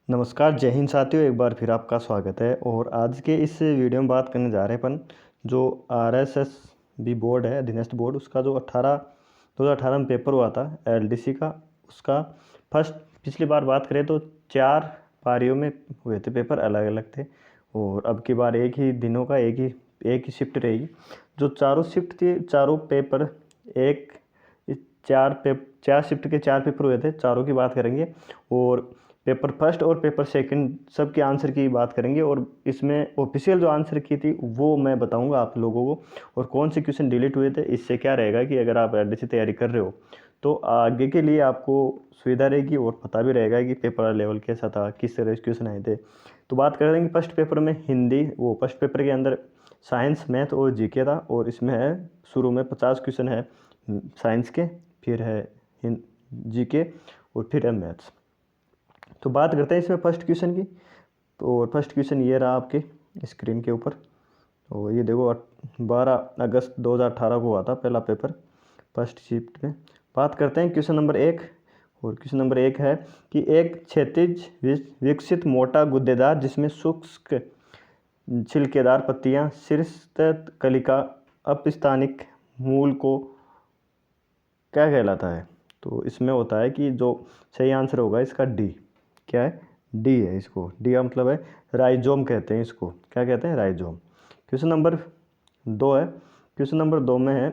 नमस्कार, जय हिंद साथियों। एक बार फिर आपका स्वागत है। और आज के इस वीडियो में बात करने जा रहे हैं अपन जो RSSB बोर्ड है, अधीनस्थ बोर्ड, उसका जो 2018 में पेपर हुआ था LDC का, उसका फर्स्ट। पिछली बार बात करें तो 4 पारियों में हुए थे, पेपर अलग अलग थे। और अब की बार एक ही दिनों का एक ही शिफ्ट रहेगी। जो चारों शिफ्ट थी, चारों पेपर एक चार शिफ्ट के 4 पेपर हुए थे, चारों की बात करेंगे। और पेपर फर्स्ट और पेपर सेकंड सब के आंसर की बात करेंगे। और इसमें ऑफिशियल जो आंसर की थी वो मैं बताऊंगा आप लोगों को, और कौन से क्वेश्चन डिलीट हुए थे। इससे क्या रहेगा कि अगर आप LDC तैयारी कर रहे हो तो आगे के लिए आपको सुविधा रहेगी और पता भी रहेगा कि पेपर लेवल कैसा था, किस तरह के क्वेश्चन आए थे। तो बात कर रहे हैं कि फर्स्ट पेपर में हिंदी, वो फर्स्ट पेपर के अंदर साइंस, मैथ और GK था। और इसमें है शुरू में 50 क्वेश्चन है साइंस के, फिर है GK और फिर है मैथ्स। तो बात करते हैं इसमें फर्स्ट क्वेश्चन की। तो फर्स्ट क्वेश्चन ये रहा आपके स्क्रीन के ऊपर। तो ये देखो 12 अगस्त 2018 को हुआ था पहला पेपर फर्स्ट शिफ्ट में। बात करते हैं क्वेश्चन नंबर 1। और क्वेश्चन नंबर 1 है कि एक क्षैतिज विकसित मोटा गुद्देदार जिसमें शुष्क छिलकेदार पत्तियां, शीर्षस्थ कलिका, अपस्थानिक मूल को क्या कहलाता है। तो इसमें होता है कि जो सही आंसर होगा इसका डी। क्या है? डी है। इसको डी का मतलब है राइजोम कहते हैं। इसको क्या कहते हैं? राइजोम। क्वेश्चन नंबर 2 है। क्वेश्चन नंबर 2 में है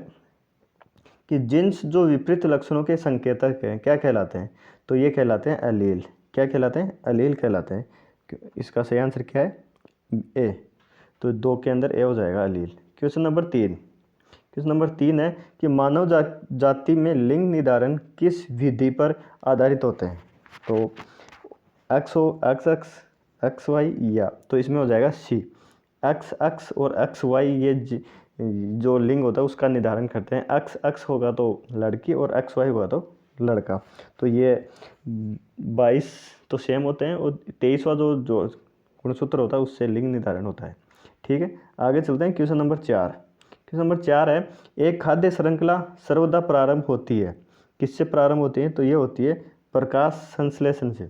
कि जीन्स जो विपरीत लक्षणों के संकेतक हैं क्या कहलाते हैं। तो ये कहलाते हैं एलील। क्या कहलाते हैं? एलील कहलाते हैं। इसका सही आंसर क्या है? ए। तो 2 के अंदर ए हो जाएगा, allele. Question number 3। Question number 3 है कि मानव जाति में लिंग निर्धारण किस विधि पर आधारित होते हैं। तो एक्स वाई या, तो इसमें हो जाएगा सी। एक्स और XY ये जो लिंग होता है उसका निर्धारण करते हैं। एक्स होगा तो लड़की और XY होगा तो लड़का। तो ये 22 तो सेम होते हैं और 23वां जो गुणसूत्र होता है उससे लिंग निर्धारण होता है। ठीक है, आगे चलते हैं। Question number 4। क्वेश्चन नंबर 4 है एक खाद्य श्रृंखला सर्वदा प्रारंभ होती है। किससे प्रारंभ होती है? तो ये होती है प्रकाश संश्लेषण से।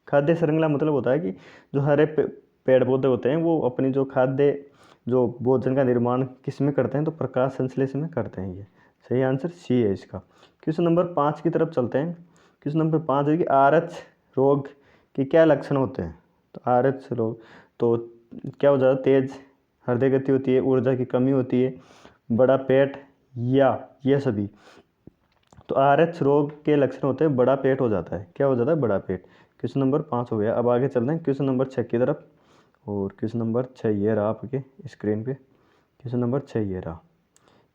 खाद्य श्रृंखला मतलब होता है कि जो हरे पेड़ पौधे होते हैं वो अपनी जो खाद्य जो भोजन का निर्माण किस में करते हैं, तो प्रकाश संश्लेषण में करते हैं। ये सही आंसर सी है इसका। क्वेश्चन नंबर 5 की तरफ चलते हैं। क्वेश्चन नंबर 5 है कि RH रोग के क्या लक्षण होते हैं। तो RH रोग तो क्या हो जाता है? तेज हृदय गति होती है, ऊर्जा की कमी होती है, बड़ा पेट, या ये सभी। तो RH रोग के लक्षण होते हैं बड़ा पेट हो जाता है। क्या हो जाता है? बड़ा पेट। क्वेश्चन नंबर 5 हो गया। अब आगे चलते हैं क्वेश्चन नंबर 6 की तरफ। और क्वेश्चन नंबर 6 ये रहा आपके स्क्रीन पे। क्वेश्चन नंबर 6 ये रहा।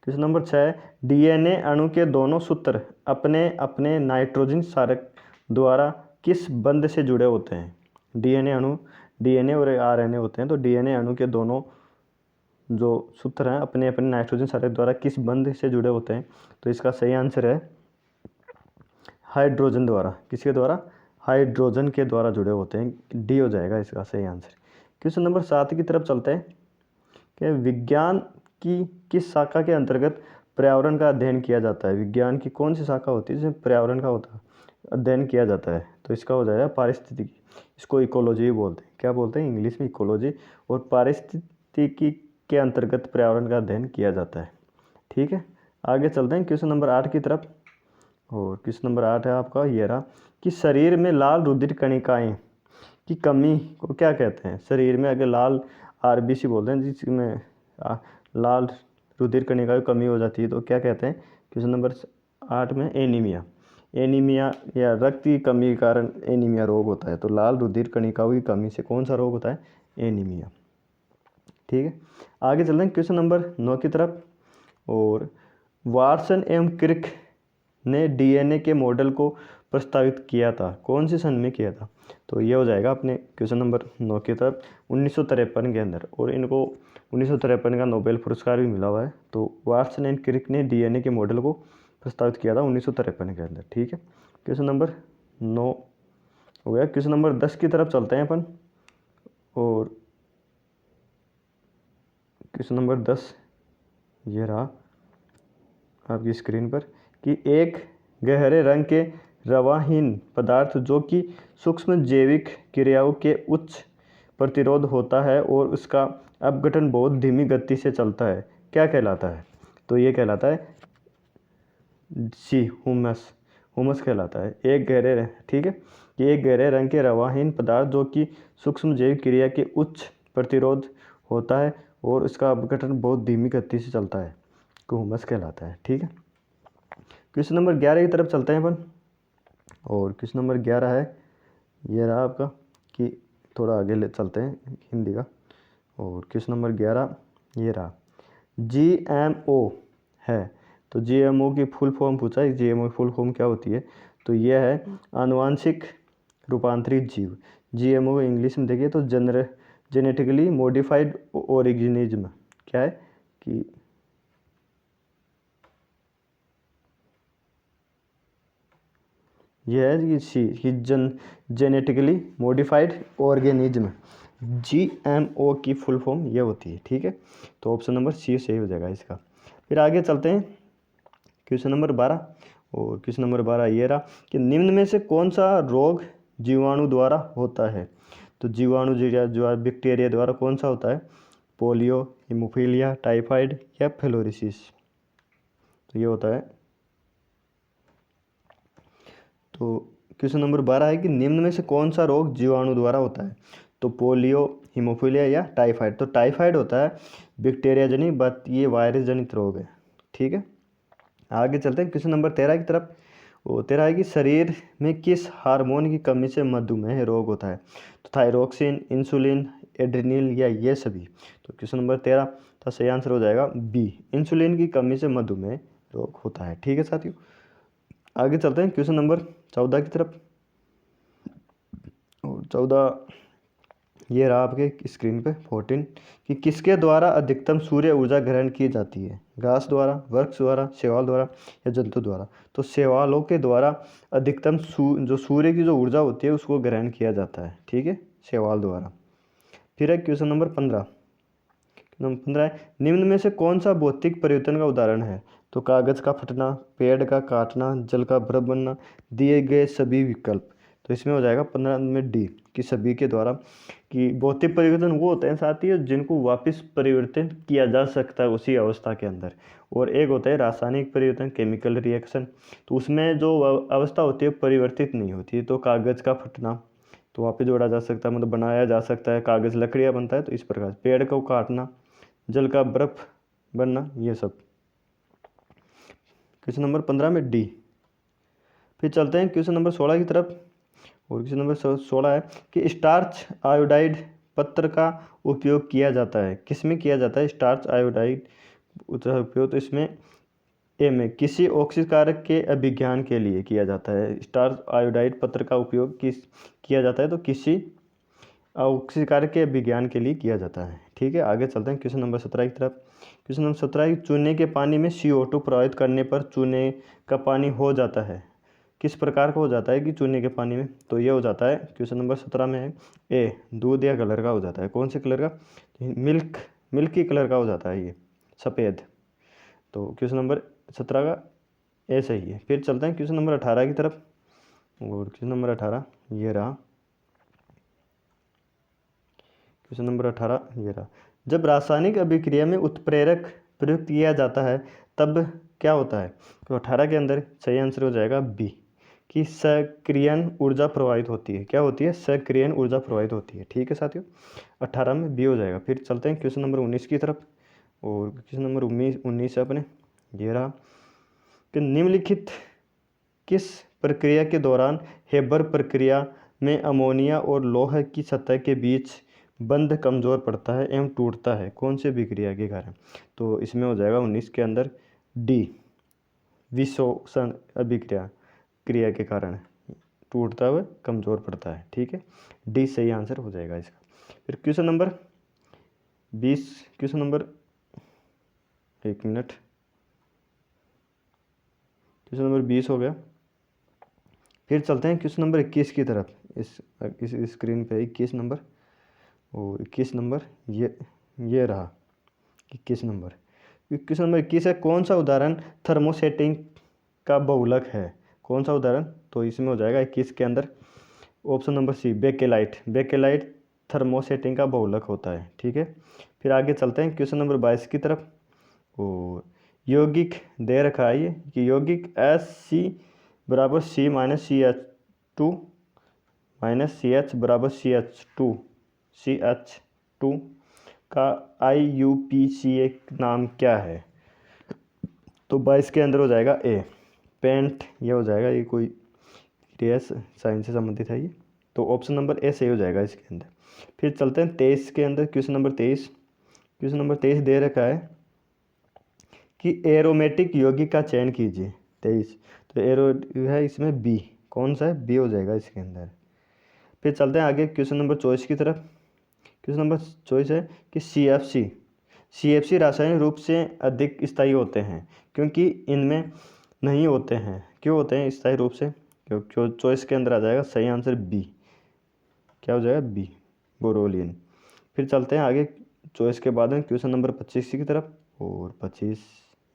क्वेश्चन नंबर 6, DNA अणु के दोनों सूत्र अपने अपने नाइट्रोजन क्षारक द्वारा किस बंध से जुड़े होते हैं। DNA अणु, DNA और RNA होते हैं। तो DNA अणु के दोनों जो सूत्र हैं अपने अपने नाइट्रोजन क्षारक द्वारा किस बंध से जुड़े होते हैं। तो इसका सही आंसर है हाइड्रोजन द्वारा। किसके द्वारा? हाइड्रोजन के द्वारा जुड़े होते हैं। डी हो जाएगा इसका सही आंसर। क्वेश्चन नंबर 7 की तरफ चलते हैं कि विज्ञान की किस शाखा के अंतर्गत पर्यावरण का अध्ययन किया जाता है। विज्ञान की कौन सी शाखा होती है जिसमें पर्यावरण का अध्ययन किया जाता है। तो इसका हो जाएगा पारिस्थितिकी। इसको इकोलॉजी भी बोलते हैं। क्या बोलते हैं इंग्लिश में? इकोलॉजी। और पारिस्थितिकी के अंतर्गत पर्यावरण का अध्ययन किया जाता है। ठीक है, आगे चलते हैं क्वेश्चन नंबर 8 की तरफ। और क्वेश्चन नंबर 8 है आपका ये रहा कि शरीर में लाल रुधिर कणिकाएं की कमी को क्या कहते हैं। शरीर में अगर लाल RBC बोलते हैं जिसमें लाल रुधिर कणिका की कमी हो जाती है तो क्या कहते हैं। क्वेश्चन नंबर 8 में एनीमिया। एनीमिया या रक्त की कमी के कारण एनीमिया रोग होता है। तो लाल रुधिर कणिकाओं की कमी से कौन सा रोग होता है? एनीमिया। ठीक है, आगे चलते हैं क्वेश्चन नंबर 9 की तरफ। और वाटसन एवं क्रिक ने DNA के मॉडल को प्रस्तावित किया था। कौन से सन में किया था? तो ये हो जाएगा अपने क्वेश्चन नंबर 9 की तरफ 1953 के अंदर। और इनको 1953 का नोबेल पुरस्कार भी मिला हुआ है। तो वाटसन एंड क्रिक ने DNA के मॉडल को प्रस्तावित किया था 1953 के अंदर। ठीक है, क्वेश्चन नंबर 9 हो गया। क्वेश्चन नंबर 10 की तरफ चलते हैं अपन। और क्वेश्चन नंबर 10 ये रहा आपकी स्क्रीन पर कि एक गहरे रंग के रवाहीन पदार्थ जो कि सूक्ष्म जैविक क्रियाओं के उच्च प्रतिरोध होता है और उसका अपघटन बहुत धीमी गति से चलता है, क्या कहलाता है? तो ये कहलाता है सी हुमस। हुमस कहलाता है। एक गहरे ठीक है, ये एक गहरे रंग के रवाहीन पदार्थ जो कि सूक्ष्म जैविक क्रिया के उच्च प्रतिरोध होता है और उसका अपघटन बहुत धीमी गति से चलता है, को हुमस कहलाता है। ठीक है, क्वेश्चन नंबर 11 की तरफ चलते हैं अपन। और क्वेश्चन नंबर 11 है, ये रहा आपका, कि थोड़ा आगे ले चलते हैं हिंदी का। और क्वेश्चन नंबर 11 ये रहा, GMO है, तो GMO की फुल फॉर्म पूछा है, GMO की फुल फॉर्म क्या होती है? तो यह है आनुवांशिक रूपांतरित जीव। GMO इंग्लिश में देखिए तो जेनेटिकली मॉडिफाइड ऑर्गेनिज्म, क्या है कि यह है कि जेनेटिकली मॉडिफाइड ऑर्गेनिज्म, GMO की फुल फॉर्म ये होती है। ठीक है, तो ऑप्शन नंबर सी सही हो जाएगा इसका। फिर आगे चलते हैं क्वेश्चन नंबर 12। और क्वेश्चन नंबर 12 ये रहा कि निम्न में से कौन सा रोग जीवाणु द्वारा होता है? तो जीवाणु जो बैक्टीरिया द्वारा कौन सा होता है? पोलियो, हीमोफीलिया, टाइफाइड या फ्लोरोसिस? तो ये होता है, तो क्वेश्चन नंबर 12 है कि निम्न में से कौन सा रोग जीवाणु द्वारा होता है? तो पोलियो, हीमोफीलिया या टाइफाइड? तो टाइफाइड होता है बैक्टीरिया जनित, बट ये वायरस जनित रोग है। ठीक है, आगे चलते हैं क्वेश्चन नंबर 13 की तरफ। वो 13 है कि शरीर में किस हार्मोन की कमी से मधुमेह रोग होता है? तो थायरोक्सिन, इंसुलिन, एड्रिनल या ये सभी? तो क्वेश्चन नंबर 13 का सही आंसर हो जाएगा बी, इंसुलिन की कमी से मधुमेह रोग होता है। ठीक है साथियों, आगे चलते हैं क्वेश्चन नंबर 14 की तरफ। और 14 ये रहा आपके स्क्रीन पे 14 कि किसके द्वारा अधिकतम सूर्य ऊर्जा ग्रहण की जाती है? घास द्वारा, वृक्ष द्वारा, शैवाल द्वारा या जंतु द्वारा? तो शैवालों के द्वारा अधिकतम जो सूर्य की जो ऊर्जा होती है उसको ग्रहण किया जाता है। ठीक है, शैवाल द्वारा। फिर है क्वेश्चन नंबर 15। नंबर 15 है, निम्न में से कौन सा भौतिक परिवर्तन का उदाहरण है? तो कागज का फटना, पेड़ का काटना, जल का बर्फ बनना, दिए गए सभी विकल्प? तो इसमें हो जाएगा 15 में डी, कि सभी के द्वारा। कि भौतिक परिवर्तन वो होते हैं साथी जिनको वापस परिवर्तन किया जा सकता है उसी अवस्था के अंदर। और एक होता है रासायनिक परिवर्तन, केमिकल रिएक्शन, तो उसमें जो अवस्था होती है परिवर्तित नहीं होती है। तो कागज़ का फटना तो वापस जोड़ा जा सकता है, मतलब बनाया जा सकता है, कागज़ लकड़ियाँ बनता है, तो इस प्रकार पेड़ को काटना, जल का बर्फ बनना, ये सब। क्वेश्चन नंबर 15 में डी। फिर चलते हैं क्वेश्चन नंबर 16 की तरफ। और क्वेश्चन नंबर 16 है कि स्टार्च आयोडाइड पत्र का उपयोग किया जाता है, किस में किया जाता है स्टार्च आयोडाइड उपयोग? तो इसमें ए में किसी ऑक्सीकारक के अभिज्ञान के लिए किया जाता है। स्टार्च आयोडाइड पत्र का उपयोग किया जाता है? तो किसी ऑक्सीकारक के विज्ञान के लिए किया जाता है। ठीक है, आगे चलते हैं क्वेश्चन नंबर 17 की तरफ। क्वेश्चन नंबर 17 है, चूने के पानी में CO2 प्रवाहित करने पर चूने का पानी हो जाता है, किस प्रकार का हो जाता है कि चूने के पानी में? तो ये हो जाता है, क्वेश्चन नंबर 17 में है ए, दूध या कलर का हो जाता है। कौन से कलर का? मिल्की कलर का हो जाता है, ये सफ़ेद। तो क्वेश्चन नंबर 17 का ए सही है। फिर चलते हैं क्वेश्चन नंबर 18 की तरफ। और क्वेश्चन नंबर 18 ये रहा, क्वेश्चन नंबर 18 ये रहा, जब रासायनिक अभिक्रिया में उत्प्रेरक प्रयुक्त किया जाता है तब क्या होता है? तो 18 के अंदर सही आंसर हो जाएगा बी, कि सक्रियण ऊर्जा प्रवाहित होती है। क्या होती है? सक्रियण ऊर्जा प्रवाहित होती है। ठीक है साथियों, 18 में बी हो जाएगा। फिर चलते हैं क्वेश्चन नंबर 19 की तरफ। और क्वेश्चन नंबर 19 है अपने, ये रहा कि निम्नलिखित किस प्रक्रिया के दौरान हेबर प्रक्रिया में अमोनिया और लौह की सतह के बीच बंध कमज़ोर पड़ता है एवं टूटता है? कौन से विक्रिया के कारण? तो इसमें हो जाएगा 19 के अंदर डी, विशोषण क्रिया के कारण टूटता हुआ कमज़ोर पड़ता है। ठीक है, डी सही आंसर हो जाएगा इसका। फिर क्वेश्चन नंबर 20, क्वेश्चन नंबर, एक मिनट, क्वेश्चन नंबर 20 हो गया। फिर चलते हैं क्वेश्चन नंबर 21 की तरफ। इस स्क्रीन पे 21 नंबर। और 21 नंबर ये रहा 21 नंबर। 21 नंबर 21 है, कौन सा उदाहरण थर्मोसेटिंग का बहुलक है? कौन सा उदाहरण, तो इसमें हो जाएगा 21 के अंदर option number C, Bakelite. Bakelite thermosetting का बहुलक होता है। ठीक है, फिर आगे चलते हैं क्वेश्चन नंबर 22 की तरफ। और यौगिक दे रखा है ये कि यौगिक Sc बराबर C minus CH2 minus CH बराबर CH2 का IUPAC नाम क्या है। तो 22 के अंदर हो जाएगा ए, पेंट। ये हो जाएगा, ये कोई रेस साइंस से संबंधित है ये, तो ऑप्शन नंबर ए सही हो जाएगा इसके अंदर। फिर चलते हैं 23 के अंदर, क्वेश्चन नंबर 23। क्वेश्चन नंबर 23 दे रखा है कि एरोमेटिक यौगिक का चयन कीजिए। 23, तो एरो है इसमें बी, कौन सा है, बी हो जाएगा इसके अंदर। फिर चलते हैं आगे क्वेश्चन नंबर 24 की तरफ। क्वेश्चन नंबर 24 है कि CFC रासायनिक रूप से अधिक स्थायी होते हैं क्योंकि इनमें नहीं होते हैं। क्यों होते हैं स्थायी रूप से, क्योंकि चॉइस के अंदर आ जाएगा सही आंसर बी, क्या हो जाएगा बी, बोरोलियन। फिर चलते हैं आगे चॉइस के बाद में क्वेश्चन नंबर 25 की तरफ। और 25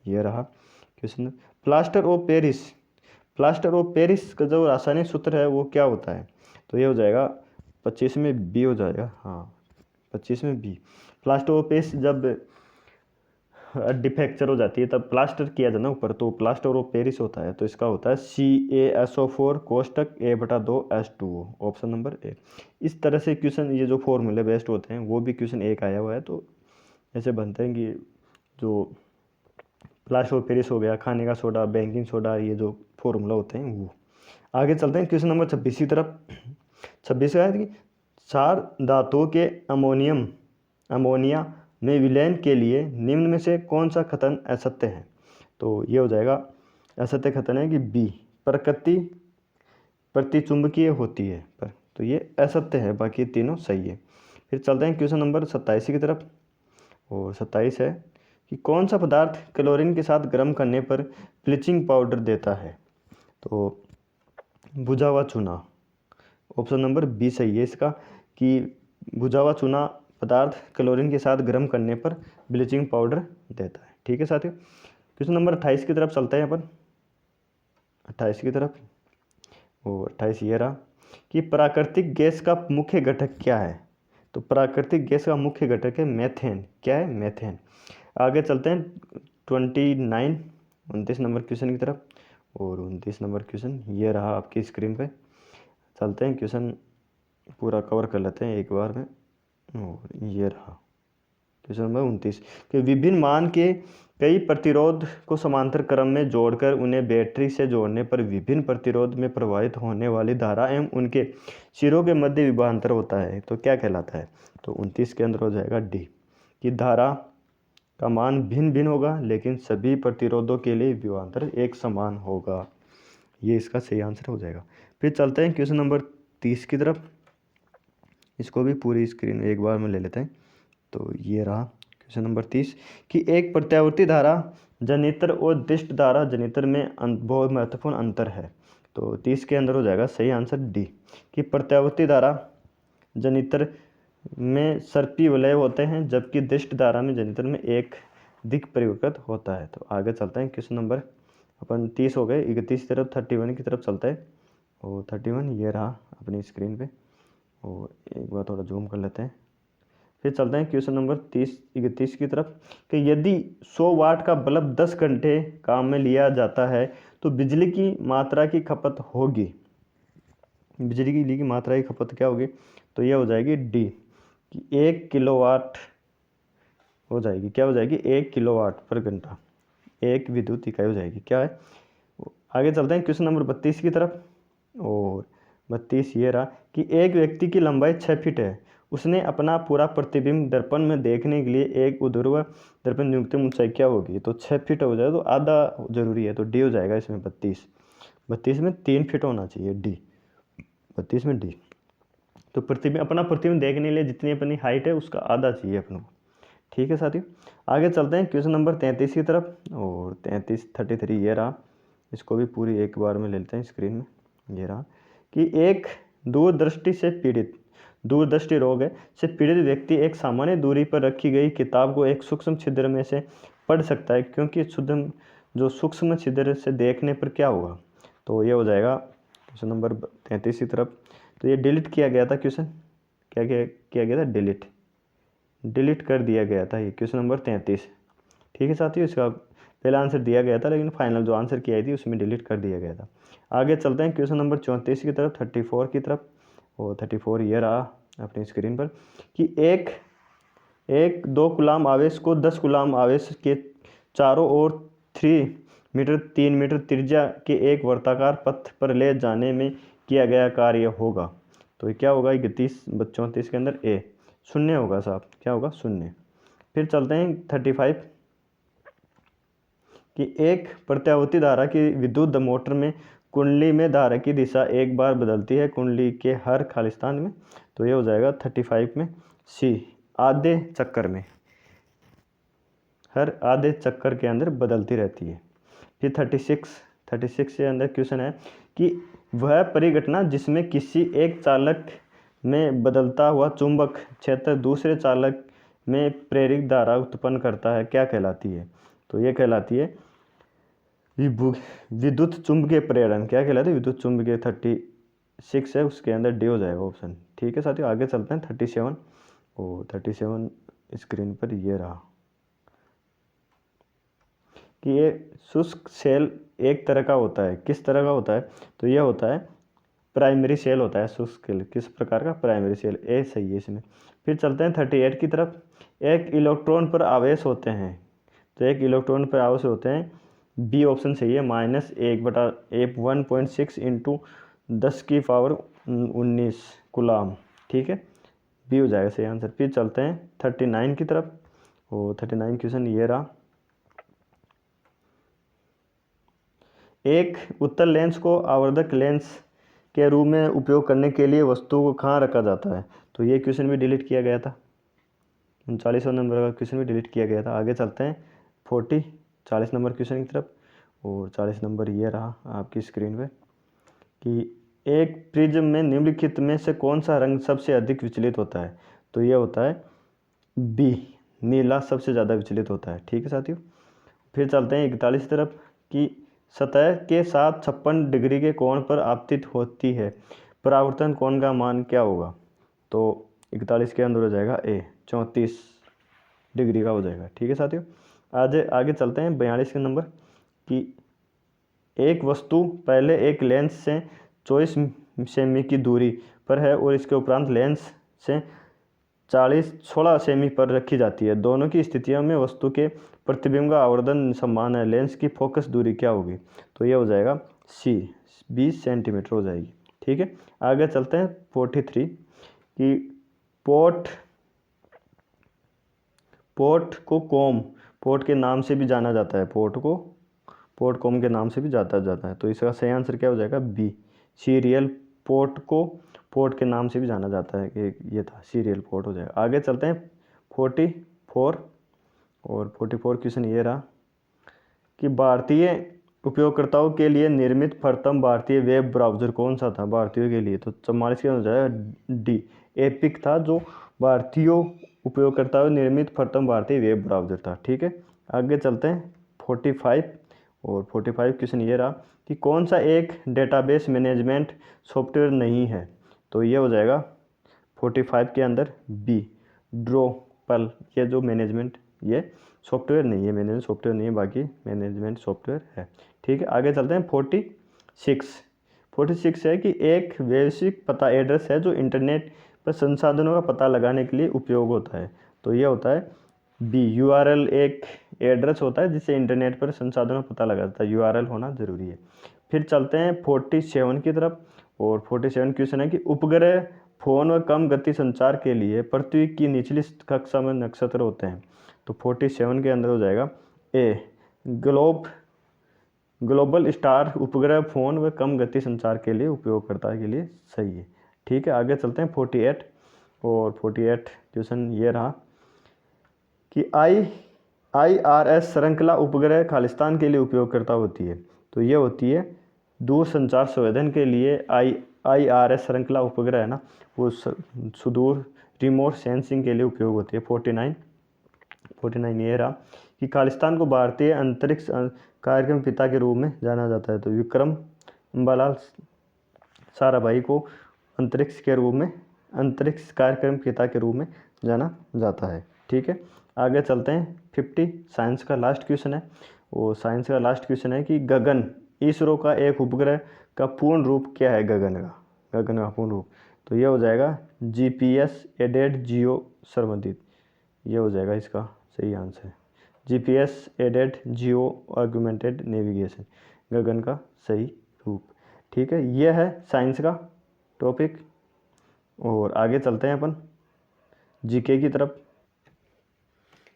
ये रहा question, plaster of Paris. Plaster of Paris का जो रासायनिक सूत्र है वो क्या होता है, तो ये हो जाएगा 25 में बी हो जाएगा। हाँ, 25 में बी। प्लास्टर ऑफ पेरिस जब डिफेक्चर हो जाती है तब प्लास्टर किया जाता है ऊपर, तो प्लास्टर ऑफ पेरिस होता है, तो इसका होता है CaSO4 कोष्टक A/2 option number A. इस तरह से क्वेश्चन, ये जो फॉर्मूले बेस्ड होते हैं वो भी क्वेश्चन एक आया हुआ है, तो ऐसे बनते हैं कि जो प्लास्टर ऑफ पेरिस हो गया, खाने का सोडा, बेकिंग सोडा, ये जो फॉर्मूला होते हैं वो। आगे चलते हैं क्वेश्चन नंबर 26 की तरफ। 26 का है कि क्षार धातुओं के अमोनिया में विलयन के लिए निम्न में से कौन सा कथन असत्य है। तो ये हो जाएगा असत्य कथन है कि बी, प्रकृति प्रतिचुंबकीय होती है, पर तो ये असत्य है, बाकी तीनों सही है। फिर चलते हैं क्वेश्चन नंबर 27 की तरफ। और 27 है कि कौन सा पदार्थ क्लोरीन के साथ गर्म करने पर ब्लीचिंग पाउडर देता है। तो बुझा हुआ चूना, ऑप्शन नंबर बी सही है इसका, कि बुझा हुआ चूना पदार्थ क्लोरीन के साथ गर्म करने पर ब्लीचिंग पाउडर देता है। ठीक है साथियों, क्वेश्चन नंबर 28 की तरफ चलते हैं अपन। 28 की तरफ, और 28 ये रहा कि प्राकृतिक गैस का मुख्य घटक क्या है। तो प्राकृतिक गैस का मुख्य घटक है मेथेन। क्या है, मेथेन। आगे चलते हैं 29 नंबर क्वेश्चन की तरफ। और 29 नंबर क्वेश्चन ये रहा आपकी स्क्रीन पे। चलते हैं क्वेश्चन पूरा कवर कर लेते हैं एक बार में। और ये रहा क्वेश्चन नंबर 29 कि विभिन्न मान के कई प्रतिरोध को समांतर क्रम में जोड़कर उन्हें बैटरी से जोड़ने पर विभिन्न प्रतिरोध में प्रवाहित होने वाली धारा एवं उनके सिरों के मध्य विभवांतर होता है, तो क्या कहलाता है। तो 29 के अंदर हो जाएगा डी, कि धारा का मान भिन्न भिन्न होगा लेकिन सभी प्रतिरोधों के लिए विभवांतर एक समान होगा। ये इसका सही आंसर हो जाएगा। फिर चलते हैं क्वेश्चन नंबर 30 की तरफ। इसको भी पूरी स्क्रीन एक बार में ले लेते हैं। तो ये रहा क्वेश्चन नंबर 30 कि एक प्रत्यावर्ती धारा जनित्र और दिष्ट धारा जनित्र में बहुत महत्वपूर्ण अंतर है। तो 30 के अंदर हो जाएगा सही आंसर डी, कि प्रत्यावर्ती धारा जनित्र में सर्पी वलय होते हैं जबकि दिष्ट धारा में जनित्र में एक दिक् परिवर्तक होता है। तो आगे चलते हैं क्वेश्चन नंबर अपन 30 हो गए, 31 की तरफ 31 की तरफ चलता है। और 31 ये रहा अपनी स्क्रीन पे। और एक बार थोड़ा जूम कर लेते हैं। फिर चलते हैं क्वेश्चन नंबर 31 की तरफ कि यदि 100 वाट का बल्ब 10 घंटे काम में लिया जाता है तो बिजली की मात्रा की खपत होगी। बिजली की मात्रा की खपत क्या होगी, तो यह हो जाएगी डी, कि 1 किलोवाट हो जाएगी। क्या हो जाएगी, 1 किलोवाट पर घंटा, एक विद्युत इकाई हो जाएगी। क्या है, आगे चलते हैं क्वेश्चन नंबर 32 की तरफ। और 32 ये रहा कि एक व्यक्ति की लंबाई 6 फीट है, उसने अपना पूरा प्रतिबिंब दर्पण में देखने के लिए एक ऊर्ध्वाधर दर्पण न्यूनतम ऊंचाई क्या होगी। तो 6 फीट हो जाए तो आधा जरूरी है, तो डी हो जाएगा इसमें 32 में 3 फीट होना चाहिए, डी 32 में डी। तो प्रतिबिंब, अपना प्रतिबिंब देखने के लिए जितनी अपनी हाइट है उसका आधा चाहिए अपन को। ठीक है साथियों, आगे चलते हैं क्वेश्चन नंबर 33 की तरफ। और 33 ये रहा, इसको भी पूरी एक बार में ले लेते हैं स्क्रीन में। ये रहा कि एक दूरदृष्टि रोग है से पीड़ित व्यक्ति एक सामान्य दूरी पर रखी गई किताब को एक सूक्ष्म छिद्र में से पढ़ सकता है क्योंकि सूक्ष्म छिद्र से देखने पर क्या होगा। तो ये हो जाएगा क्वेश्चन नंबर 33 की तरफ। तो ये डिलीट किया गया था क्वेश्चन, क्या किया गया था, डिलीट कर दिया गया था ये क्वेश्चन नंबर 33। ठीक है साथियों, इसका पहला आंसर दिया गया था लेकिन फाइनल जो आंसर की आई थी उसमें डिलीट कर दिया गया था। आगे चलते हैं क्वेश्चन नंबर 34 की तरफ, 34 की तरफ। और 34 ये रहा अपनी स्क्रीन पर कि एक 2 कूलाम आवेश को 10 कूलाम आवेश के चारों ओर 3 मीटर त्रिज्या के एक वर्ताकार पथ पर ले जाने में किया गया कार्य होगा। तो ये क्या होगा, 34 के अंदर ए शून्य होगा साहब, क्या होगा, शून्य। फिर चलते हैं 35 कि एक प्रत्यावर्ती धारा की विद्युत मोटर में कुंडली में धारा की दिशा एक बार बदलती है कुंडली के हर खालिस्तान में। तो ये हो जाएगा 35 में सी, आधे चक्कर में, हर आधे चक्कर के अंदर बदलती रहती है। फिर 36 के अंदर क्वेश्चन है कि वह परिघटना जिसमें किसी एक चालक में बदलता हुआ चुंबक क्षेत्र दूसरे चालक में प्रेरित धारा उत्पन्न करता है क्या कहलाती है। तो ये कहलाती है विद्युत चुंबकीय प्रेरण। क्या कहलाता है, विद्युत चुंबकीय। 36 है, उसके अंदर डी हो जाएगा ऑप्शन। ठीक है साथियों, आगे चलते हैं 37। और 37 स्क्रीन पर ये रहा कि ये शुष्क सेल एक तरह का होता है। किस तरह का होता है, तो यह होता है प्राइमरी सेल होता है शुष्क सेल। किस प्रकार का, प्राइमरी सेल, ए सही है इसमें। फिर चलते हैं 38 की तरफ। एक इलेक्ट्रॉन पर आवेश होते हैं, तो एक इलेक्ट्रॉन पर आवेश होते हैं, बी ऑप्शन सही है, -1.6 इंटू 10⁻19 कूलाम। ठीक है, बी हो जाएगा सही आंसर। फिर चलते हैं 39 की तरफ। और 39 क्वेश्चन ये रहा, एक उत्तल लेंस को आवर्धक लेंस के रूप में उपयोग करने के लिए वस्तु को कहाँ रखा जाता है। तो ये क्वेश्चन भी डिलीट किया गया था, 39वां नंबर का क्वेश्चन भी डिलीट किया गया था। आगे चलते हैं 40 नंबर क्वेश्चन की तरफ। और 40 नंबर ये रहा आपकी स्क्रीन पे कि एक प्रिज्म में निम्नलिखित में से कौन सा रंग सबसे अधिक विचलित होता है। तो ये होता है बी, नीला सबसे ज़्यादा विचलित होता है। ठीक है साथियों, फिर चलते हैं 41 की तरफ कि सतह के साथ 56 डिग्री के कोण पर आपतित होती है, परावर्तन कोण का मान क्या होगा। तो 41 के अंदर हो जाएगा ए, 34 डिग्री का हो जाएगा। ठीक है साथियों, आगे चलते हैं 42 के नंबर कि एक वस्तु पहले एक लेंस से 24 सेमी की दूरी पर है और इसके उपरांत लेंस से 16 सेमी पर रखी जाती है। दोनों की स्थितियों में वस्तु के प्रतिबिंब का आवर्धन समान है, लेंस की फोकस दूरी क्या होगी। तो ये हो जाएगा सी, 20 सेंटीमीटर हो जाएगी। ठीक है, आगे चलते हैं 43 कि पोर्ट को कॉम, पोर्ट के नाम से भी जाना जाता है, पोर्ट को पोर्ट कॉम के नाम से भी जाता है। तो इसका सही आंसर क्या हो जाएगा, बी, सीरियल पोर्ट को पोर्ट के नाम से भी जाना जाता है कि ये था सीरियल पोर्ट हो जाएगा। आगे चलते हैं 44। और 44 क्वेश्चन ये रहा कि भारतीय उपयोगकर्ताओं के लिए निर्मित प्रथम भारतीय वेब ब्राउज़र कौन सा था भारतीयों के लिए। तो 44 के हो जाएगा डी, एपिक था जो भारतीय उपयोगकर्ताओं निर्मित प्रथम भारतीय वेब ब्राउज़र था। ठीक है, आगे चलते हैं 45। और 45 क्वेश्चन ये रहा कि कौन सा एक डेटाबेस मैनेजमेंट सॉफ्टवेयर नहीं है। तो ये हो जाएगा 45 के अंदर बी, ड्रोपल। ये जो मैनेजमेंट, ये सॉफ्टवेयर नहीं है, मैनेजमेंट सॉफ्टवेयर नहीं है, बाकी मैनेजमेंट सॉफ्टवेयर है। ठीक है, आगे चलते हैं 46 है कि एक वैश्विक पता एड्रेस है जो इंटरनेट पर संसाधनों का पता लगाने के लिए उपयोग होता है। तो ये होता है बी, यूआरएल एक एड्रेस होता है जिससे इंटरनेट पर संसाधनों का पता लगाता है, यूआरएल होना जरूरी है। फिर चलते हैं 47 की तरफ। और 47 क्वेश्चन है कि उपग्रह फोन व कम गति संचार के लिए पृथ्वी की निचली कक्षा में नक्षत्र होते हैं। तो 47 के अंदर हो जाएगा ए, ग्लोबल स्टार उपग्रह फोन व कम गति संचार के लिए उपयोगकर्ता के लिए सही है। ठीक है, आगे चलते हैं 48। और 48 क्वेश्चन ये रहा कि IRS श्रृंखला उपग्रह खालिस्तान के लिए उपयोगकर्ता होती है। तो ये होती है दूर संचार संवेदन के लिए IRS श्रृंखला उपग्रह है ना, वो सुदूर रिमोट सेंसिंग के लिए उपयोग होती है। 49 ये रहा कि खालिस्तान को भारतीय अंतरिक्ष कार्यक्रम पिता के रूप में जाना जाता है। तो विक्रम अम्बालाल साराभाई को अंतरिक्ष के रूप में, अंतरिक्ष कार्यक्रम पिता के रूप में जाना जाता है। ठीक है, आगे चलते हैं। 50 साइंस का लास्ट क्वेश्चन है। वो साइंस का लास्ट क्वेश्चन है कि गगन, इसरो का एक उपग्रह का पूर्ण रूप क्या है? गगन का पूर्ण रूप, तो ये हो जाएगा GPS एडेड जियो संवर्धित। ये हो जाएगा इसका सही answer. GPS aided geo augmented navigation, Gagan का सही रूप। ठीक है, यह है साइंस का टॉपिक। और आगे चलते हैं अपन जीके की तरफ।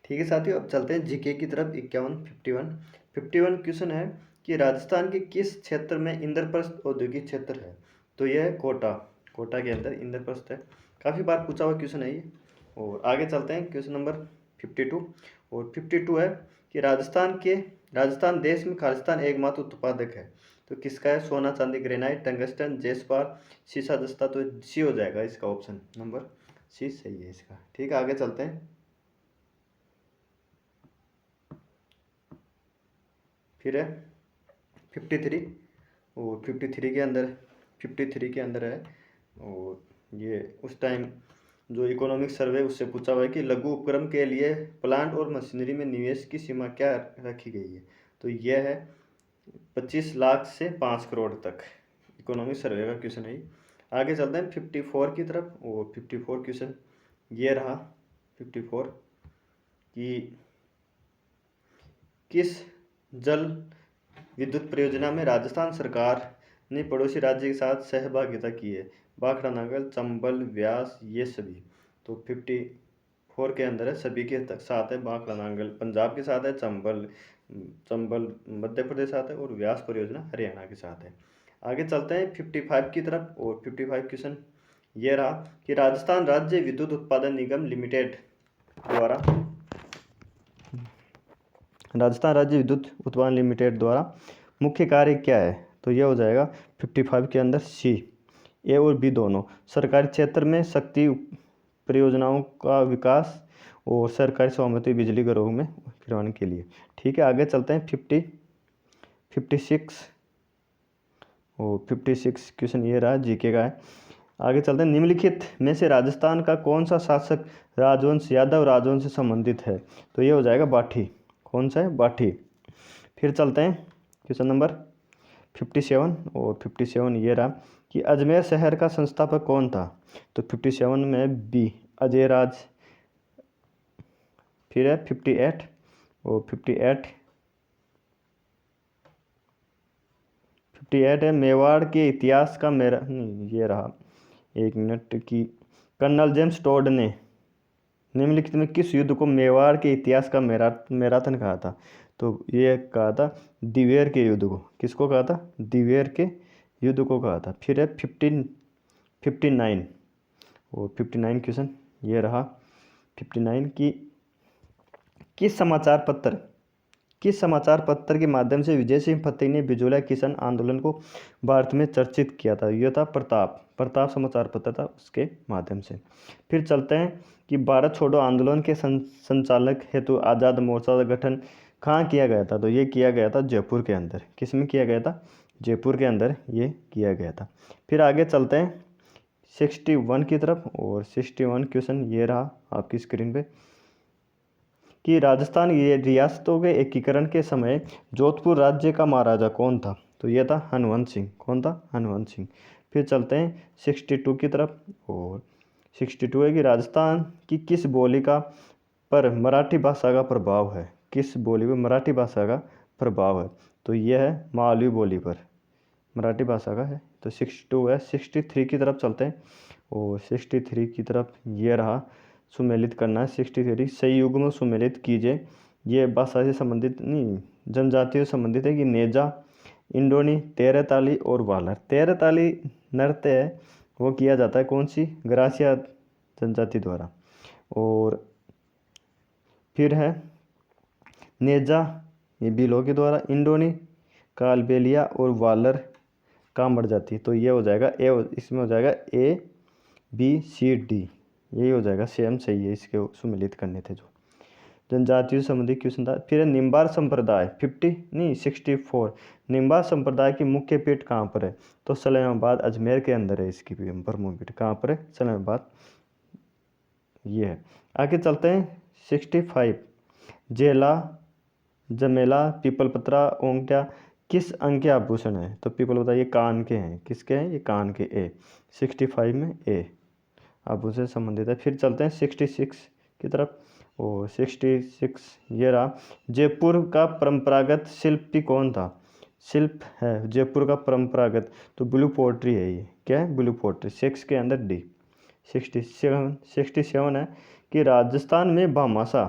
ठीक है साथियों, अब चलते हैं जीके की तरफ। 51 क्वेश्चन है कि राजस्थान के किस क्षेत्र में इंद्रप्रस्थ औद्योगिक क्षेत्र है? तो यह है कोटा के अंदर इंद्रप्रस्थ है। काफ़ी बार पूछा हुआ क्वेश्चन है ये। और आगे चलते हैं क्वेश्चन नंबर 52। और 52 है कि राजस्थान देश में खालिस्तान एकमात्र उत्पादक है, तो किसका है? सोना, चांदी, ग्रेनाइट, टंगस्टन, जेस्पार, शीशा, दस्ता। तो सी हो जाएगा इसका, ऑप्शन नंबर सी सही है इसका। ठीक है, आगे चलते हैं। फिर है 53। और 53 के अंदर है। और ये उस टाइम जो इकोनॉमिक सर्वे उससे पूछा हुआ है कि लघु उपक्रम के लिए प्लांट और मशीनरी में निवेश की सीमा क्या रखी गई है? तो यह है 25 लाख से 5 करोड़ तक। इकोनॉमिक सर्वे का क्वेश्चन है। आगे चलते हैं 54 की तरफ। और 54 क्वेश्चन ये रहा 54 कि किस जल विद्युत परियोजना में राजस्थान सरकार ने पड़ोसी राज्य के साथ सहभागिता की है? भाखड़ा नागल, चंबल, व्यास, ये सभी। तो 54 के अंदर है, सभी के साथ है। भाखड़ा नागल पंजाब के साथ है, चंबल मध्य प्रदेश साथ है, और व्यास परियोजना हरियाणा के साथ है। आगे चलते हैं 55 की तरफ। और 55 क्वेश्चन ये रहा कि राजस्थान राज्य विद्युत उत्पादन निगम लिमिटेड द्वारा मुख्य कार्य क्या है? तो यह हो जाएगा 55 के अंदर सी, ए और बी दोनों। सरकारी क्षेत्र में शक्ति परियोजनाओं का विकास और सरकारी सहमति बिजली घरों में गिरवाने के लिए। ठीक है, आगे चलते हैं 56। और 56 क्वेश्चन ये रहा, जीके का है। आगे चलते हैं। निम्नलिखित में से राजस्थान का कौन सा शासक राजवंश यादव राजवंश से संबंधित है? तो ये हो जाएगा बाठी। कौन सा है? बाठी। फिर चलते हैं क्वेश्चन नंबर 57। और 57 ये रहा कि अजमेर शहर का संस्थापक कौन था? तो 57 में बी, अजय राज। फिर है 58। और 58 है मेवाड़ के इतिहास का ये रहा, एक मिनट, की कर्नल जेम्स टोड ने निम्नलिखित में किस युद्ध को मेवाड़ के इतिहास का मैराथन कहा था? तो ये कहा था दिवेर के युद्ध को। किसको कहा था? दिवेर के युद्ध को कहा था। फिर है 59। और 59 क्वेश्चन ये रहा 59 की किस समाचार पत्र के माध्यम से विजय सिंह फतेह ने बिजोला किसान आंदोलन को भारत में चर्चित किया था? यह था प्रताप समाचार पत्र था, उसके माध्यम से। फिर चलते हैं कि भारत छोड़ो आंदोलन के संचालक हेतु आज़ाद मोर्चा का गठन कहाँ किया गया था? तो ये किया गया था जयपुर के अंदर। किस में किया गया था? जयपुर के अंदर ये किया गया था। फिर आगे चलते हैं 61 की तरफ। और 61 क्वेश्चन ये रहा आपकी स्क्रीन पे कि राजस्थान रियासतों के एकीकरण के समय जोधपुर राज्य का महाराजा कौन था? तो यह था हनुवंत सिंह। कौन था? हनुवंत सिंह। फिर चलते हैं 62 की तरफ। और 62 है कि राजस्थान की किस बोली का पर मराठी भाषा का प्रभाव है? किस बोली पर मराठी भाषा का प्रभाव है? तो यह है मालवी बोली पर मराठी भाषा का है। तो 62 है। 63 की तरफ चलते हैं। और 63 की तरफ ये रहा, सुमेलित करना है 63। सही युग में सुमेलित कीजिए। ये भाषा से संबंधित नहीं, जनजातियों से संबंधित है कि नेजा, इंडोनी, तेरताली और वालर। तेरताली नृत्य है वो किया जाता है कौन सी? ग्रासिया जनजाति द्वारा। और फिर है नेजा ये बिलो के द्वारा, इंडोनी कालबेलिया और वालर कामड़ जाति। तो ये हो जाएगा इसमें हो जाएगा ABCD, यही हो जाएगा। सेम सही है, इसके सुमिलित करने थे जो। जनजातियों से संबंधित क्वेश्चन था। फिर है निम्बार संप्रदाय 50 नहीं 64, निम्बार संप्रदाय की मुख्य पीठ कहाँ पर है? तो सलेमाबाद अजमेर के अंदर है इसकी भी प्रमुख पीठ। कहाँ पर है? सलेमाबाद, ये है। आगे चलते हैं 65, जेला, जमेला, पीपलपत्रा, ओंगट्या किस अंग के आभूषण है? तो पीपलपत्रा ये कान के हैं। किसके हैं? ये कान के। ए 65 में ए आभूषण से संबंधित है। फिर चलते हैं 66 की तरफ। और 66 ये रहा, जयपुर का परंपरागत शिल्पी कौन था? शिल्प है जयपुर का परंपरागत, तो ब्लू पोट्री है ये। क्या है? Blue pottery. 6 के अंदर डी। 67 है कि राजस्थान में भामाशाह,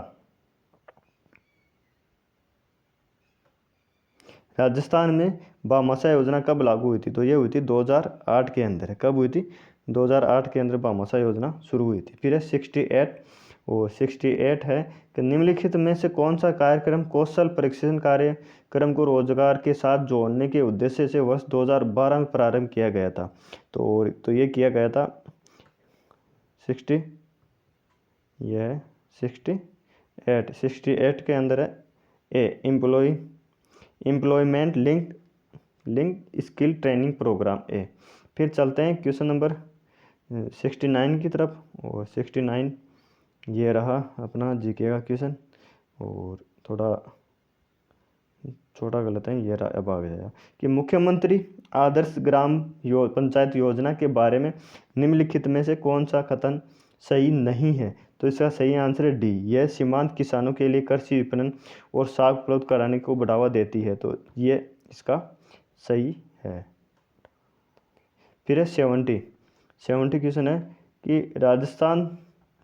राजस्थान में भामाशाह योजना कब लागू हुई थी? तो ये हुई थी 2008 के अंदर। कब हुई थी? 2008 के अंदर भामाशाह योजना शुरू हुई थी। फिर है 68, और 68 है कि निम्नलिखित में से कौन सा कार्यक्रम कौशल प्रशिक्षण कार्यक्रम को रोजगार के साथ जोड़ने के उद्देश्य से वर्ष 2012 में प्रारंभ किया गया था? तो ये किया गया था 60, यह है 68 के अंदर है a employment link skill training programme ए। फिर चलते हैं क्वेश्चन नंबर 69 की तरफ। और 69 ये रहा अपना जीके का क्वेश्चन, और थोड़ा छोटा गलत है ये रहा। अब आ गया कि मुख्यमंत्री आदर्श ग्राम पंचायत योजना के बारे में निम्नलिखित में से कौन सा कथन सही नहीं है? तो इसका सही आंसर है डी, यह सीमांत किसानों के लिए कृषि विपणन और साख उपलब्ध कराने को बढ़ावा देती है। तो ये इसका सही है। फिर है 70 क्वेश्चन है कि राजस्थान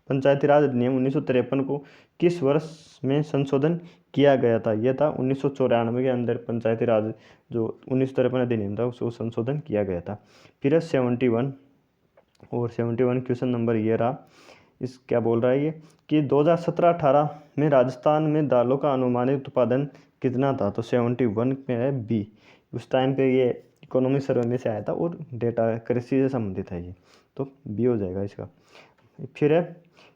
पंचायती राज अधिनियम 1953 को किस वर्ष में संशोधन किया गया था? यह था 1994 के अंदर पंचायती राज जो 1953 अधिनियम था उसको संशोधन किया गया था। फिर है 71, और 71 क्वेश्चन नंबर ये रहा। इस क्या बोल रहा है ये कि 2017-18 में राजस्थान में दालों का अनुमानित उत्पादन कितना था? तो 71 में है बी। उस टाइम पे ये इकोनॉमिक सर्वे में से आया था और डेटा कृषि से संबंधित है ये, तो बी हो जाएगा इसका। फिर है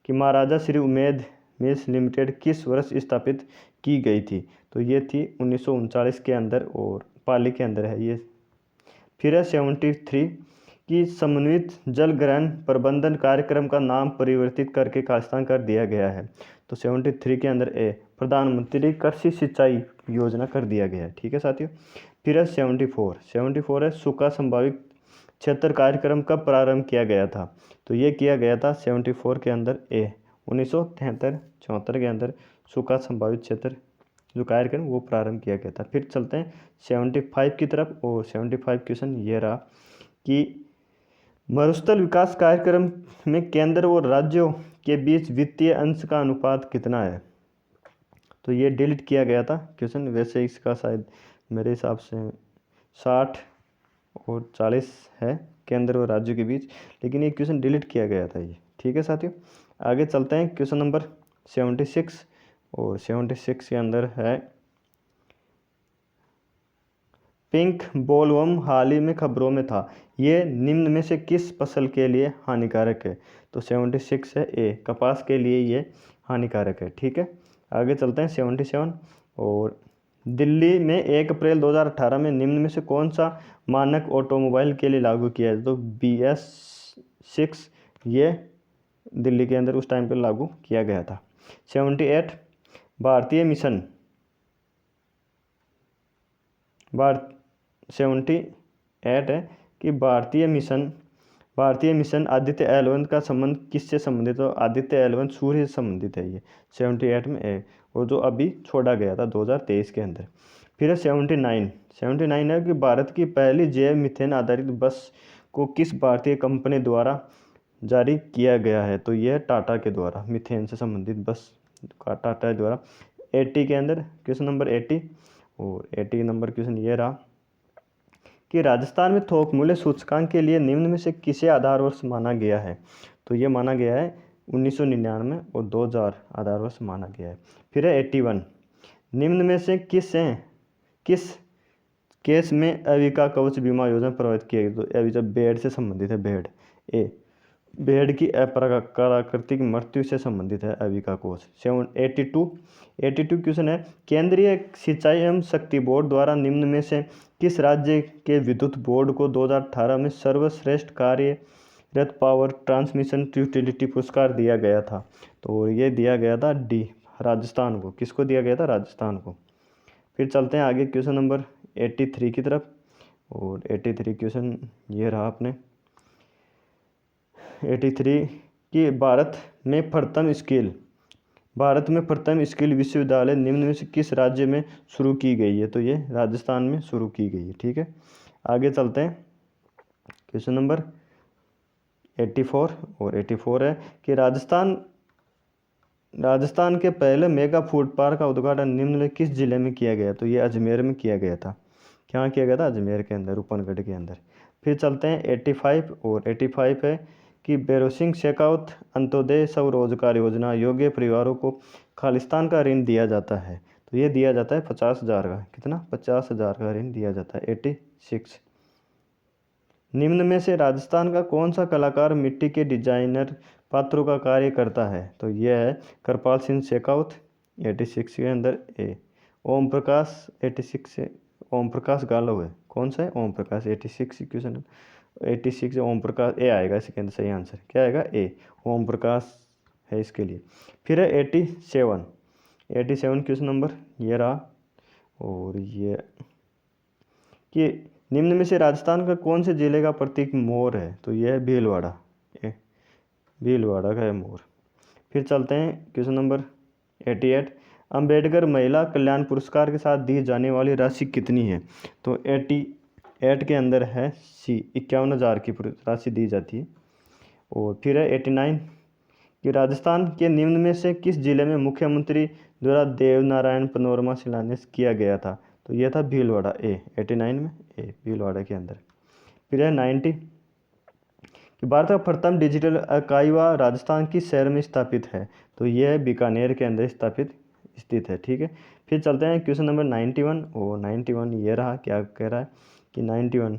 कि महाराजा श्री उमेद मिल्स लिमिटेड किस वर्ष स्थापित की गई थी? तो ये थी 1939 के अंदर, और पाली के अंदर है ये। फिर है 73 कि समन्वित जल ग्रहण प्रबंधन कार्यक्रम का नाम परिवर्तित करके खालिस्तान कर दिया गया है। तो 73 के अंदर ए प्रधानमंत्री कृषि सिंचाई योजना कर दिया गया है। ठीक है साथियों। फिर है 74 है सूखा संभावित क्षेत्र कार्यक्रम कब प्रारंभ किया गया था? तो ये किया गया था 74 के अंदर ए 1973-74 के अंदर सूखा संभावित क्षेत्र जो कार्यक्रम वो प्रारंभ किया गया था। फिर चलते हैं 75 की तरफ। और 75 क्वेश्चन ये रहा कि मरुस्थल विकास कार्यक्रम में केंद्र और राज्यों के बीच वित्तीय अंश का अनुपात कितना है? तो ये डिलीट किया गया था क्वेश्चन। वैसे इसका शायद मेरे हिसाब से 60 और 40 है केंद्र और राज्यों के बीच, लेकिन ये क्वेश्चन डिलीट किया गया था ये। ठीक है साथियों। आगे चलते हैं क्वेश्चन नंबर 76, और 76 के अंदर है पिंक बोलवर्म हाल ही में खबरों में था, ये निम्न में से किस फसल के लिए हानिकारक है? तो 76 है ए कपास के लिए ये हानिकारक है। ठीक है। आगे चलते हैं 77, और दिल्ली में 1 अप्रैल 2018 में निम्न में से कौन सा मानक ऑटोमोबाइल के लिए लागू किया है? तो BS6 ये दिल्ली के अंदर उस टाइम पर लागू किया गया था। 78 भारतीय मिशन 78 है कि भारतीय मिशन आदित्य L1 का संबंध किससे संबंधित है? आदित्य L1 सूर्य से संबंधित है ये 78 में है, और जो अभी छोड़ा गया था 2023 के अंदर। फिर है 79 है कि भारत की पहली जैव मीथेन आधारित बस को किस भारतीय कंपनी द्वारा जारी किया गया है? तो यह टाटा के द्वारा मीथेन से संबंधित बस का टाटा द्वारा। 80 के अंदर क्वेश्चन नंबर 80, और 80 नंबर क्वेश्चन ये रहा कि राजस्थान में थोक मूल्य सूचकांक के लिए निम्न में से किसे आधार वर्ष माना गया है? तो ये माना गया है 1999 और 2000 आधार वर्ष माना गया है। फिर है 81 निम्न में से किस केस में अविका कवच बीमा योजना प्रभावित किया गया? तो अभी जब बेड से संबंधित है बेड ए भेड़ की अप्राकृतिक मृत्यु से संबंधित है अभी का कोष। 82 क्वेश्चन है, केंद्रीय सिंचाई एवं शक्ति बोर्ड द्वारा निम्न में से किस राज्य के विद्युत बोर्ड को 2018 में सर्वश्रेष्ठ कार्यरत पावर ट्रांसमिशन यूटिलिटी पुरस्कार दिया गया था? तो ये दिया गया था डी, राजस्थान को। किसको दिया गया था? राजस्थान को। फिर चलते हैं आगे क्वेश्चन नंबर 83 की तरफ। और 83 क्वेश्चन ये रहा अपने 83 कि भारत में प्रथम स्किल विश्वविद्यालय निम्न में से किस राज्य में शुरू की गई है? तो ये राजस्थान में शुरू की गई है। ठीक है, आगे चलते हैं क्वेश्चन नंबर 84। और 84 है कि राजस्थान के पहले मेगा फूड पार्क का उद्घाटन निम्न में किस जिले में किया गया? तो ये अजमेर में किया गया था। क्या किया गया था? अजमेर के अंदर, रूपनगढ़ के अंदर। फिर चलते हैं 85। और 85 है कि बेरोसिंग शेखावत अंत्योदय स्वरोजगार योजना योग्य परिवारों को खालिस्तान का ऋण दिया जाता है। तो ये दिया जाता है 50,000 का। कितना? 50,000 का ऋण दिया जाता है। 86, निम्न में से राजस्थान का कौन सा कलाकार मिट्टी के डिजाइनर पात्रों का कार्य करता है? तो यह है कृपाल सिंह शेखावत। 86 के अंदर ए। ओम प्रकाश 86 से ओम प्रकाश गालो है। कौन सा है? ओम प्रकाश। 86 क्वेश्चन 86 ओम प्रकाश ए आएगा इसके अंदर। सही आंसर क्या आएगा? ए, ओम प्रकाश है इसके लिए। फिर है 87 क्वेश्चन नंबर ये रहा। और ये कि निम्न में से राजस्थान का कौन से जिले का प्रतीक मोर है? तो यह है भीलवाड़ा। भीलवाड़ा का है मोर। फिर चलते हैं क्वेश्चन नंबर 88, अंबेडकर महिला कल्याण पुरस्कार के साथ दी जाने वाली राशि कितनी है? तो 88 के अंदर है सी, 51,000 की राशि दी जाती है। और फिर है 89 कि राजस्थान के निम्न में से किस जिले में मुख्यमंत्री द्वारा देवनारायण पनोरमा शिलान्यास किया गया था? तो यह था भीलवाड़ा। ए, 89 में ए, भीलवाड़ा के अंदर। फिर है 90 कि भारत का प्रथम डिजिटल इकाईवा राजस्थान किस शहर में स्थापित है? तो यह है बीकानेर के अंदर स्थित है। ठीक है, फिर चलते हैं क्वेश्चन नंबर 91। और 91 ये रहा। क्या कह रहा है कि 91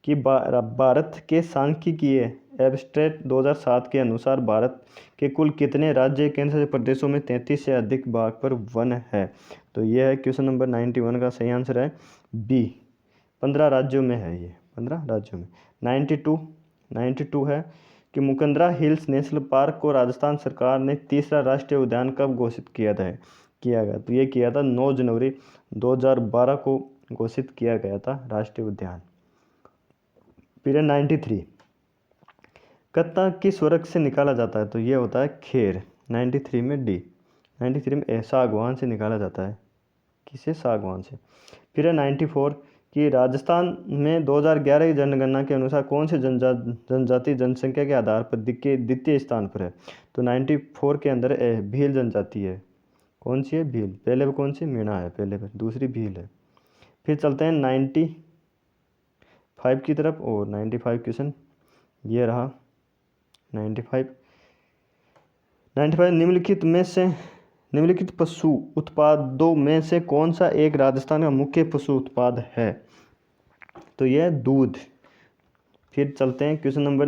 कि भारत के सांख्यिकीय एब्स्ट्रैक्ट 2007 के अनुसार भारत के कुल कितने राज्य केंद्र शासित प्रदेशों में 33 से अधिक भाग पर वन है? तो यह है क्वेश्चन नंबर 91 का सही आंसर है बी, 15 राज्यों में है ये, 15 राज्यों में। 92 है कि मुकंदरा हिल्स नेशनल पार्क को राजस्थान सरकार ने तीसरा राष्ट्रीय उद्यान कब घोषित किया गया? तो ये किया था 9 जनवरी 2012 को घोषित किया गया था राष्ट्रीय उद्यान। फिर 93 कत्ता किस वृक्ष से निकाला जाता है? तो ये होता है खेर। 93 में डी। 93 में सागवान से निकाला जाता है। किसे? सागवान से। फिर है 94 कि राजस्थान में 2011 की जनगणना के अनुसार कौन सी जनजाति जनसंख्या के आधार पर द्वितीय स्थान पर है? तो 94 के अंदर भील जनजाति है। कौन सी है? भील। पहले पे कौन सी? मीणा है पहले पे, दूसरी भील है। फिर चलते हैं 95 की तरफ। और 95 क्वेश्चन ये रहा। 95 निम्नलिखित पशु उत्पादों में से कौन सा एक राजस्थान का मुख्य पशु उत्पाद है? तो यह दूध। फिर चलते हैं क्वेश्चन नंबर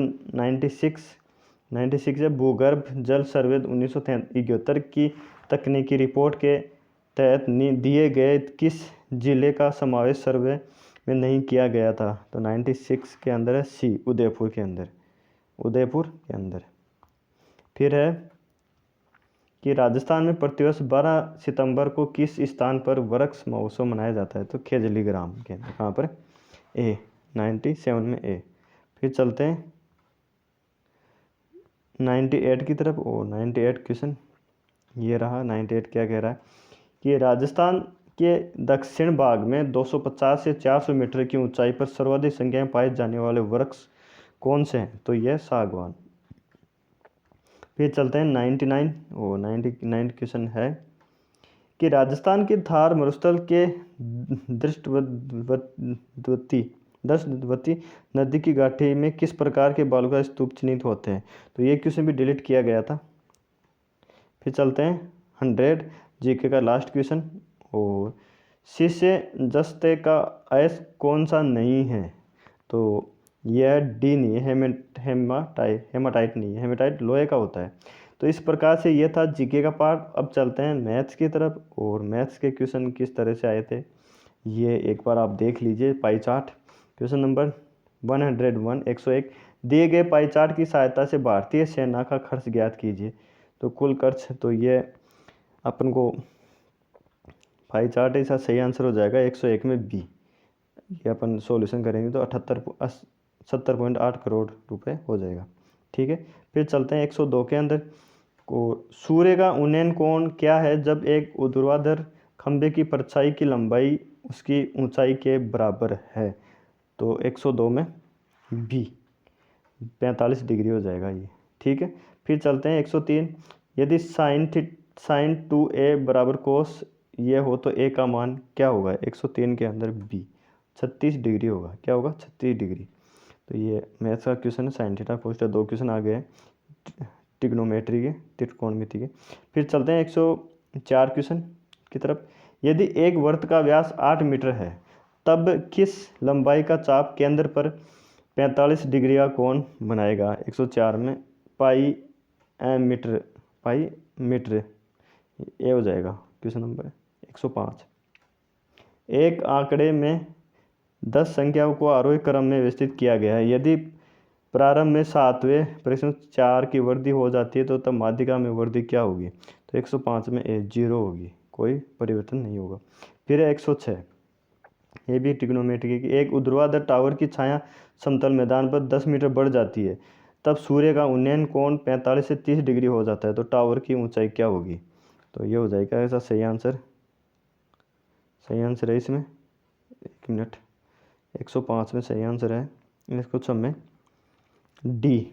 96 है भूगर्भ जल सर्वे 1973 की तकनीकी रिपोर्ट के तहत दिए गए किस जिले का समावेश सर्वे में नहीं किया गया था? तो 96 के अंदर है सी, उदयपुर के अंदर। फिर है कि राजस्थान में प्रतिवर्ष 12 सितंबर को किस स्थान पर वृक्ष महोत्सव मनाया जाता है? तो खेजली ग्राम के अंदर। कहाँ पर? ए, 97 में ए। फिर चलते हैं 98 की तरफ। और 98 क्वेश्चन ये रहा। 98 क्या कह रहा है कि राजस्थान के दक्षिण भाग में 250 से 400 मीटर की ऊंचाई पर सर्वाधिक संख्या में पाए जाने वाले वृक्ष कौन से हैं? तो यह सागवान। फिर चलते हैं 99। और 99 क्वेश्चन है कि राजस्थान के थार मरुस्थल के दृष्टवती नदी की घाटी में किस प्रकार के बालू का स्तूप चिन्हित होते हैं? तो ये क्वेश्चन भी डिलीट किया गया था। फिर चलते हैं 100 जीके का लास्ट क्वेश्चन। और शिष्य जस्ते का ऐस कौन सा नहीं है? तो ये है डी नहीं है, हेमाटाइट नहीं है, हेमाटाइट लोहे का होता है। तो इस प्रकार से ये था जीके का पार्ट। अब चलते हैं मैथ्स की तरफ, और मैथ्स के क्वेश्चन किस तरह से आए थे ये एक बार आप देख लीजिए। पाई चार्ट क्वेश्चन नंबर 101 101, दिए गए पाई चार्ट की सहायता से भारतीय सेना का खर्च ज्ञात कीजिए। तो कुल खर्च, तो ये अपन को पाई चार्ट है, इसका सही आंसर हो जाएगा 101 में बी। ये अपन सॉल्यूशन करेंगे तो 70.8 करोड़ रुपए हो जाएगा। ठीक है, फिर चलते हैं 102 के अंदर को। सूर्य का उन्नयन कोण क्या है जब एक ऊर्ध्वाधर खंभे की परछाई की लंबाई उसकी ऊंचाई के बराबर है? तो 102 में बी 45 डिग्री हो जाएगा ये। ठीक है, फिर चलते हैं 103, यदि साइन 2a बराबर कोस ये हो तो a का मान क्या होगा? 103 के अंदर बी 36 डिग्री होगा। क्या होगा? 36 डिग्री। तो ये मैथ्स का क्वेश्चन है, sine theta cos theta. 2 question आ गए ट्रिग्नोमेट्री के, त्रिकोणमिति के। फिर चलते हैं 104 क्वेश्चन की तरफ। यदि एक वृत्त का व्यास 8 मीटर है तब किस लंबाई का चाप केंद्र पर 45 डिग्री का कोण बनाएगा? 104 में पाई मीटर, पाई मीटर ये हो जाएगा क्वेश्चन नंबर 105। एक आंकड़े में 10 संख्याओं को आरोही क्रम में व्यवस्थित किया गया है। यदि प्रारंभ में 7वें प्रश्न 4 की वृद्धि हो जाती है तो तब माध्यिका में वृद्धि क्या होगी? तो 105 में ए 0 होगी, कोई परिवर्तन नहीं होगा। फिर 106, ये भी ट्रिग्नोमेट्री की। एक ऊर्ध्वाधर टावर की छाया समतल मैदान पर 10 मीटर बढ़ जाती है तब सूर्य का उन्नयन कोण 45 से 30 डिग्री हो जाता है, तो टावर की ऊंचाई क्या होगी? तो ये हो जाएगा ऐसा सही आंसर। सही आंसर है इसमें, एक मिनट, 105 में सही आंसर है इसको सब में डी।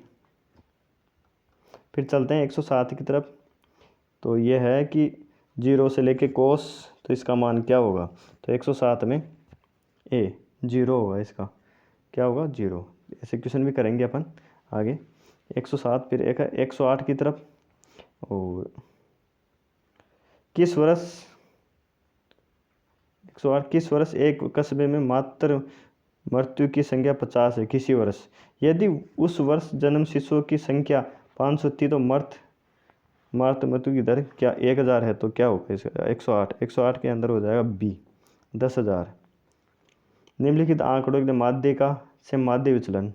फिर चलते हैं 107 की तरफ। तो ये है कि 0 से लेके कोस, तो इसका मान क्या होगा? तो 107 में ए 0 होगा, इसका क्या होगा? 0। ऐसे क्वेश्चन भी करेंगे अपन आगे। 107, फिर एक 108 की तरफ। और किस वर्ष 108 किस वर्ष एक कस्बे में मात्र मृत्यु की संख्या 50 है? किसी वर्ष यदि उस वर्ष जन्म शिशुओं की संख्या 500 थी तो मृत्यु की दर क्या 1000 है? तो क्या होगा इसका? 108 के अंदर हो जाएगा बी 10,000। निम्नलिखित आंकड़ों के माध्यिका से माध्य विचलन,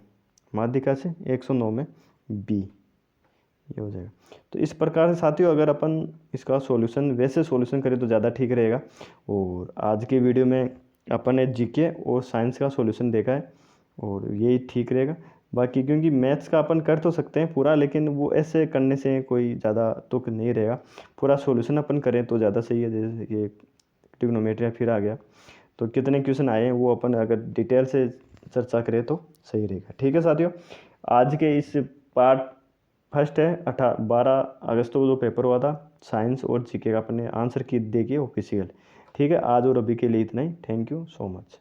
माध्यिका से 109 में बी ये हो जाएगा। तो इस प्रकार से साथियों अगर अपन इसका सॉल्यूशन वैसे सॉल्यूशन करें तो ज़्यादा ठीक रहेगा। और आज के वीडियो में अपन ने जीके और साइंस का सॉल्यूशन देखा है और यही ठीक रहेगा। बाकी क्योंकि मैथ्स का अपन कर तो सकते हैं पूरा, लेकिन वो ऐसे करने से कोई ज़्यादा तुक नहीं रहेगा। पूरा सॉल्यूशन अपन करें तो ज़्यादा सही है। जैसे ये ट्रिग्नोमेट्री फिर आ गया, तो कितने क्वेश्चन आए हैं वो अपन अगर डिटेल से चर्चा करें तो सही रहेगा। ठीक है साथियों, आज के इस पार्ट फर्स्ट है 12 अगस्त को जो पेपर हुआ था साइंस और जीके का, अपने आंसर की देखिए ऑफिशियल। ठीक है, आज और अभी के लिए इतना ही। Thank you so much.